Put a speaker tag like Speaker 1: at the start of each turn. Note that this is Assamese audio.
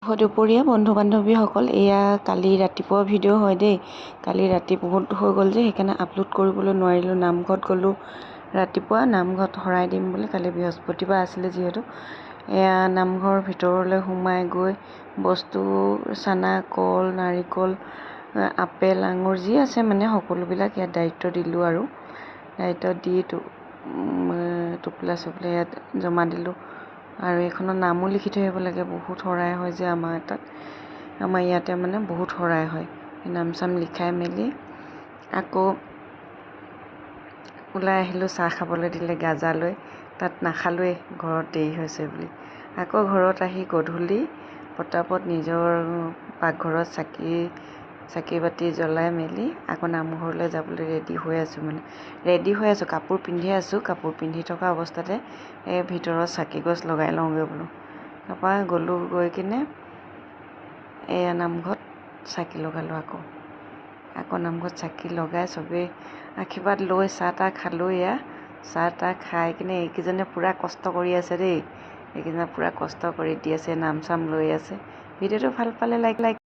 Speaker 1: শুভ দুপৰীয়া বন্ধু বান্ধৱীসকল। এয়া কালি ৰাতিপুৱা ভিডিঅ' হয় দেই। কালি ৰাতি বহুত হৈ গ'ল যে সেইকাৰণে আপলোড কৰিবলৈ নোৱাৰিলোঁ। নামঘৰত গ'লোঁ ৰাতিপুৱা, নামঘৰত শৰাই দিম বুলি। কালি বৃহস্পতিবাৰ আছিলে যিহেতু। এয়া নামঘৰৰ ভিতৰলৈ সোমাই গৈ বস্তু চানা, কল, নাৰিকল, আপেল, আঙুৰ যি আছে মানে সকলোবিলাক ইয়াত দায়িত্ব দিলোঁ আৰু দায়িত্ব দি টোপোলা চোপোলা ইয়াত জমা দিলোঁ। আৰু এইখনত নামো লিখি থৈ আহিব লাগে। বহুত শৰাই হয় যে আমাৰ ইয়াতে মানে বহুত শৰাই হয়। নাম চাম লিখাই মেলি আকৌ ওলাই আহিলোঁ। চাহ খাবলৈ দিলে গাজা লৈ, তাত নাখালোৱেই, ঘৰত দেৰি হৈছে বুলি। আকৌ ঘৰত আহি গধূলি পটাপট নিজৰ পাকঘৰত চাকি বাতি জ্বলাই মেলি আকৌ নামঘৰলৈ যাবলৈ ৰেডি হৈ আছোঁ। কাপোৰ পিন্ধি আছোঁ। কাপোৰ পিন্ধি থকা অৱস্থাতে এই ভিতৰত চাকি গছ লগাই লওঁগৈ বোলো। তাৰপৰা গ'লোঁ, গৈ কিনে এয়া নামঘৰত চাকি লগালোঁ। আকৌ নামঘৰত চাকি লগাই চবেই আশীৰ্বাদ লৈ চাহ তাহ খালোঁ। এয়া চাহ তাহ খাই কিনে এইকেইজনে পূৰা কষ্ট কৰি আছে দেই। এইকেইজনে পূৰা কষ্ট কৰি দি আছে, নাম চাম লৈ আছে। ভিডিঅ'টো ভাল পালে লাইক